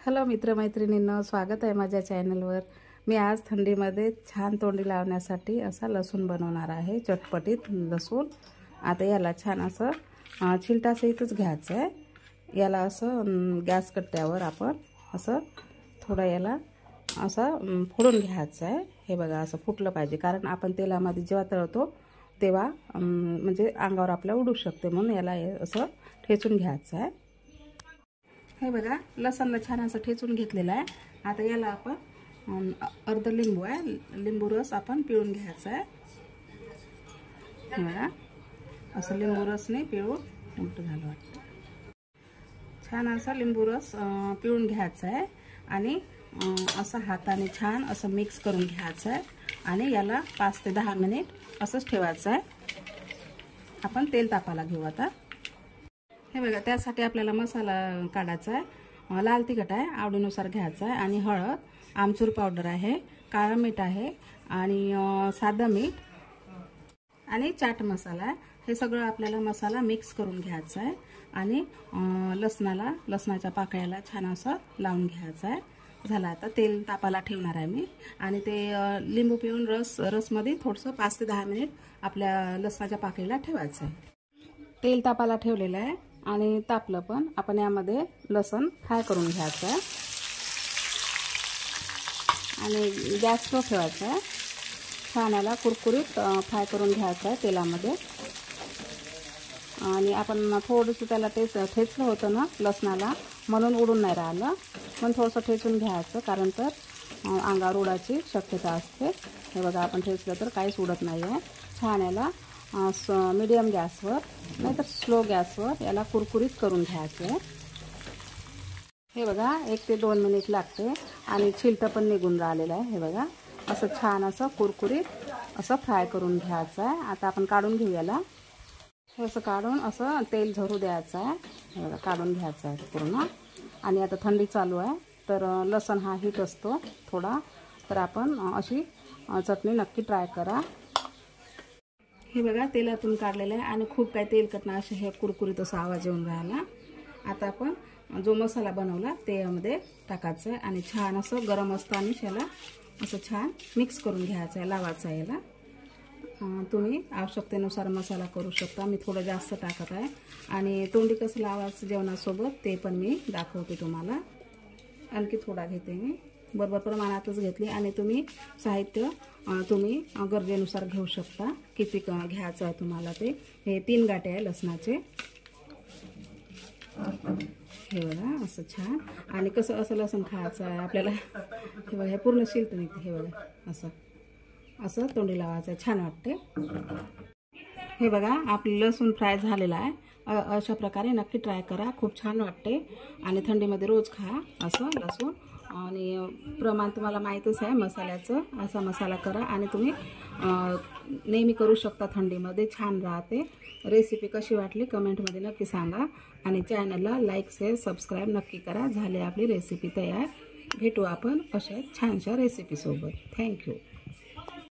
Hello मित्रमैत्रिणींनो, स्वागत आहे माझ्या चॅनलवर। मी आज थंडीमध्ये छान तोंडी लावण्यासाठी असा लसूण बनवणार आहे, चटपटीत लसूण। आता याला छान असं छिलटासहितच घ्यायचं आहे। याला असं गॅस कट्ट्यावर आपण असं थोडं याला असं फोडून घ्यायचं आहे। हे बघा, असं फुटलं पाहिजे, कारण आपण तेलामध्ये जेव्हा तळतो तेव्हा म्हणजे अंगावर आपल्या उडू शकते, म्हणून याला असं ठेचून घ्यायचं आहे। हे बघा, लसणला छान असं ठेचून घेतलेलं आहे। आता याला आपण अर्ध लिंबू आहे, लिंबू रस आपण पिळून घ्यायचा आहे। हे बघा, असं लिंबू रसने पिळून उलट झालं वाटतं। छान असा लिंबू रस पिळून घ्यायचा आहे आणि असं हाताने छान असं मिक्स करून घ्यायचं आहे आणि याला 5 ते 10 मिनिट असंच ठेवायचं आहे। आपण तेल तापायला घेऊ आता। हे बघा, त्यासाठी आपल्याला मसाला काढायचा आहे। लाल तिखट आहे, आवडीनुसार घ्यायचा आहे, आणि हळद, आमचूर पावडर आहे, काळं मीठ आहे, आणि साधं मीठ आणि चाट मसाला आहे। हे सगळं आपल्याला मसाला मिक्स करून घ्यायचा आहे आणि लसणाच्या पाकळ्याला छान असं लावून घ्यायचं आहे। झालं, आता तेल तापायला ठेवणार आहे मी, आणि ते लिंबू पिळून रसमध्ये थोडंसं 5 ते 10 मिनिट आपल्या लसणाच्या पाकळीला ठेवायचं आहे। तेल तापायला ठेवलेलं आहे आणि तापलं पण, आपण यामध्ये लसण फ्राय करून घ्यायचं आहे आणि गॅस स्लो ठेवायचा आहे। छान याला कुरकुरीत फ्राय करून घ्यायचं आहे तेलामध्ये। आणि आपण थोडंसं त्याला ठेचलं होतं ना लसणाला, म्हणून उडून नाही राहिलं, पण थोडंसं ठेचून घ्यायचं, कारण तर अंगावर उडायची शक्यता असते। हे बघा, आपण ठेचलं तर काहीच उडत नाही आहे। छान याला मीडियम गॅसवर नाहीतर स्लो गॅसवर याला कुरकुरीत करून घ्यायचं आहे। हे बघा, 1 ते 2 मिनिट लागते आणि छिलटं पण निघून राहिलेलं आहे। हे बघा, असं छान असं कुरकुरीत असं फ्राय करून घ्यायचं आहे। आता आपण काढून घेऊ याला। हे असं काढून असं तेल झरू द्यायचं आहे। हे बघा, काढून घ्यायचं आहे पूर्ण। आणि आता थंडी चालू आहे, तर लसण हा हीट असतो थोडा, तर आपण अशी चटणी नक्की ट्राय करा। हे बघा, तेलातून काढलेलं आहे आणि खूप काही तेलकट नाही, असे हे कुरकुरीत असा आवाज येऊन राहिला। आता आपण जो मसाला बनवला ते यामध्ये टाकायचं आहे आणि छान असं गरम असताना याला असं छान मिक्स करून घ्यायचं आहे, लावायचं आहे याला। तुम्ही आवश्यकतेनुसार मसाला करू शकता, मी थोडं जास्त टाकत आहे। आणि तोंडी कसं लावायचं जेवणासोबत ते पण मी दाखवते तुम्हाला। आणखी थोडा घेते मी, बरोबर प्रमाणातच घेतली, आणि तुम्ही साहित्य तुम्ही गरजेनुसार घेऊ शकता, किती घ्यायचं आहे तुम्हाला ते। हे 3 गाठे आहे लसणाचे। हे बघा, असं छान, आणि कसं असं लसूण खायचं आहे आपल्याला। हे बघा, हे पूर्ण शिल्ट निघते। हे बघा, असं तोंडी लावायचं आहे, छान वाटते। हे बघा, आपलं लसूण फ्राय झालेला आहे। अशा प्रकारे नक्की ट्राय करा, खूप छान वाटते। आणि थंडीमध्ये रोज खा असं लसूण। आणि प्रमाण तुम्हाला माहीतच आहे मसाल्याचं, असा मसाला करा आणि तुम्ही नेहमी करू शकता, थंडीमध्ये छान राहते। रेसिपी कशी वाटली कमेंटमध्ये नक्की सांगा, आणि चॅनलला लाईक, शेअर, सबस्क्राईब नक्की करा। झाली आपली रेसिपी तयार। भेटू आपण अशा छानशा रेसिपीसोबत। थँक्यू।